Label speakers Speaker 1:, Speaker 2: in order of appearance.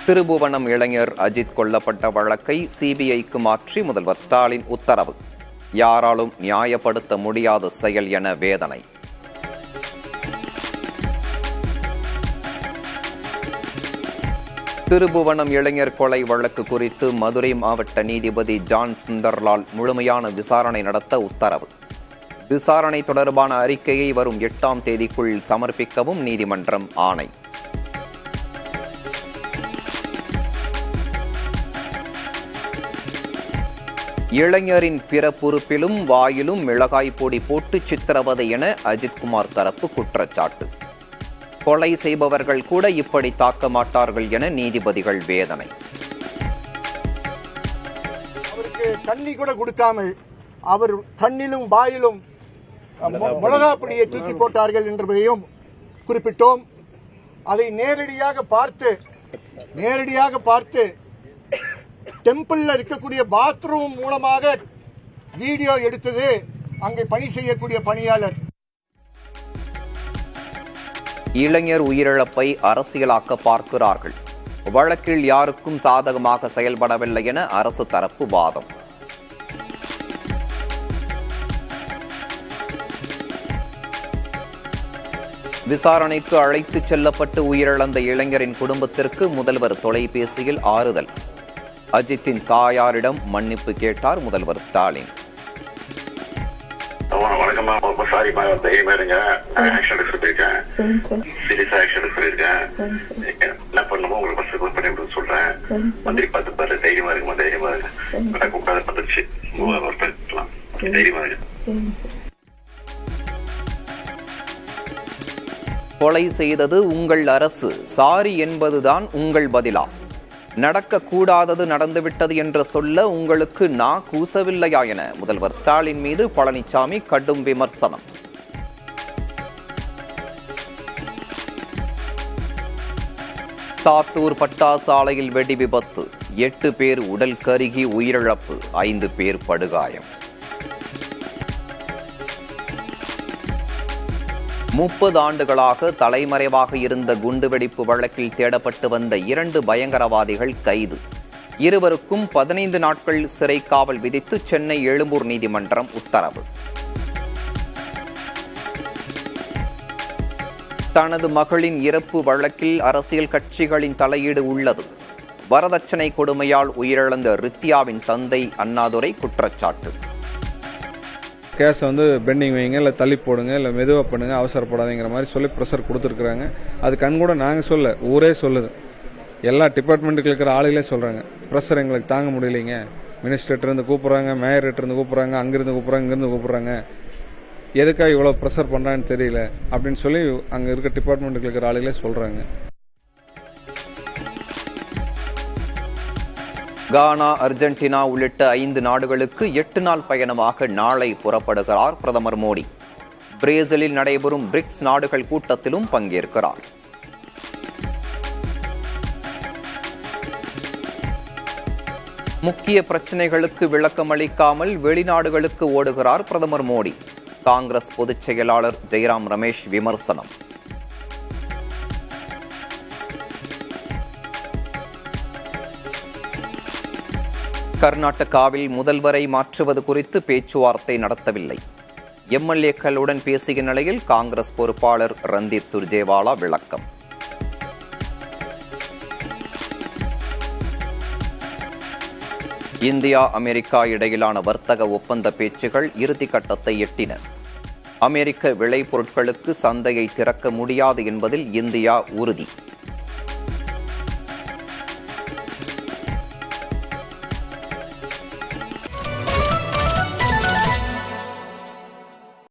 Speaker 1: திருபுவனம் இளைஞர் அஜித் கொல்லப்பட்ட வழக்கை சிபிஐக்கு மாற்றி முதல்வர் ஸ்டாலின் உத்தரவு. யாராலும் நியாயப்படுத்த முடியாத செயல் என வேதனை. திருபுவனம் இளைஞர் கொலை வழக்கு குறித்து மதுரை மாவட்ட நீதிபதி ஜான் சுந்தர்லால் முழுமையான விசாரணை நடத்த உத்தரவு. விசாரணை தொடர்பான அறிக்கையை வரும் 8ஆம் தேதிக்குள் சமர்ப்பிக்கவும் நீதிமன்றம் ஆணை. இளைஞரின் பிறப்புறுப்பிலும் வாயிலும் மிளகாய் பொடி போட்டு சித்திரவதை என அஜித்குமார் தரப்பு குற்றச்சாட்டு. கொலை செய்பவர்கள் கூட இப்படி தாக்க மாட்டார்கள் என நீதிபதிகள் வேதனை.
Speaker 2: அவருக்கு தண்ணி கூட கொடுக்காமல் அவர் கண்ணிலும் வாயிலும் மிளகாய் பொடியை தூக்கி போட்டார்கள் என்பதையும் குறிப்பிட்டோம். அதை நேரடியாக பார்த்து டெம்பிள்ல இருக்கக்கூடிய பாத்ரூம் மூலமாக வீடியோ எடுத்தது அங்கே பணி செய்யக்கூடிய பணியாளர்.
Speaker 1: இளைஞர் உயிரிழப்பை அரசியலாக்க பார்க்கிறார்கள். வழக்கில் யாருக்கும் சாதகமாக செயல்படவில்லை என அரசு தரப்பு வாதம். விசாரணைக்கு அழைத்துச் செல்லப்பட்டு உயிரிழந்த இளைஞரின் குடும்பத்திற்கு முதல்வர் தொலைபேசியில் ஆறுதல். அஜித்தின் தாயாரிடம் மன்னிப்பு கேட்டார் முதல்வர் ஸ்டாலின். கொலை செய்தது உங்கள் அரசு, சாரி என்பதுதான் உங்கள் பதிலா? நடக்கக்கூடாதது நடந்துவிட்டது என்று சொல்ல உங்களுக்கு கூசவில்லையா என முதல்வர் ஸ்டாலின் மீது பழனிசாமி கடும் விமர்சனம். சாத்தூர் பட்டாசு ஆலையில் வெடி விபத்து, 8 பேர் உடல் கருகி உயிரிழப்பு, 5 பேர் படுகாயம். 30 ஆண்டுகளாக தலைமறைவாக இருந்த குண்டுவெடிப்பு வழக்கில் தேடப்பட்டு வந்த 2 பயங்கரவாதிகள் கைது. இருவருக்கும் 15 நாட்கள் சிறை காவல் விதித்து சென்னை எழும்பூர் நீதிமன்றம் உத்தரவு. தனது மகளின் இறப்பு வழக்கில் அரசியல் கட்சிகளின் தலையீடு உள்ளது. வரதட்சணை கொடுமையால் உயிரிழந்த ரித்யாவின் தந்தை அண்ணாதுரை குற்றச்சாட்டு.
Speaker 3: கேஸை பெண்டிங் வைங்க, இல்லை தள்ளி போடுங்க, இல்லை மெதுவாக பண்ணுங்க, அவசரப்படாதீங்கிற மாதிரி சொல்லி ப்ரெஷர் கொடுத்துருக்குறாங்க. அது கண்கூட நாங்கள் சொல்ல, ஊரே சொல்லுது. எல்லா டிபார்ட்மெண்ட்டுக்கு இருக்கிற ஆளுகளே சொல்கிறாங்க, ப்ரெஷர் எங்களுக்கு தாங்க முடியலைங்க. மினிஸ்டர்கிட்டருந்து கூப்பிட்றாங்க, மேயர்கிட்டருந்து கூப்பிட்றாங்க, அங்கிருந்து கூப்பிட்றாங்க, இங்கிருந்து கூப்பிட்றாங்க. எதுக்காக இவ்வளோ ப்ரெஷர் பண்ணுறான்னு தெரியல அப்படின்னு சொல்லி அங்கே இருக்க டிபார்ட்மெண்ட்டுக்கு இருக்கிற ஆளுகளே சொல்கிறாங்க.
Speaker 1: கானா, அர்ஜென்டினா உள்ளிட்ட 5 நாடுகளுக்கு 8 நாள் பயணமாக நாளை புறப்படுகிறார் பிரதமர் மோடி. பிரேசிலில் நடைபெறும் பிரிக்ஸ் நாடுகள் கூட்டத்திலும் பங்கேற்கிறார். முக்கிய பிரச்சினைகளுக்கு விளக்கம் அளிக்காமல் வெளிநாடுகளுக்கு ஓடுகிறார் பிரதமர் மோடி. காங்கிரஸ் பொதுச் செயலாளர் ஜெய்ராம் ரமேஷ் விமர்சனம். கர்நாடகாவில் முதல்வரை மாற்றுவது குறித்து பேச்சுவார்த்தை நடத்தவில்லை. எம்எல்ஏக்களுடன் பேசிய நிலையில் காங்கிரஸ் பொறுப்பாளர் ரந்தீப் சுர்ஜேவாலா விளக்கம். இந்தியா அமெரிக்கா இடையிலான வர்த்தக ஒப்பந்த பேச்சுகள் இறுதிக்கட்டத்தை எட்டின. அமெரிக்க விளைபொருட்களுக்கு சந்தையை திறக்க முடியாது என்பதில் இந்தியா உறுதி.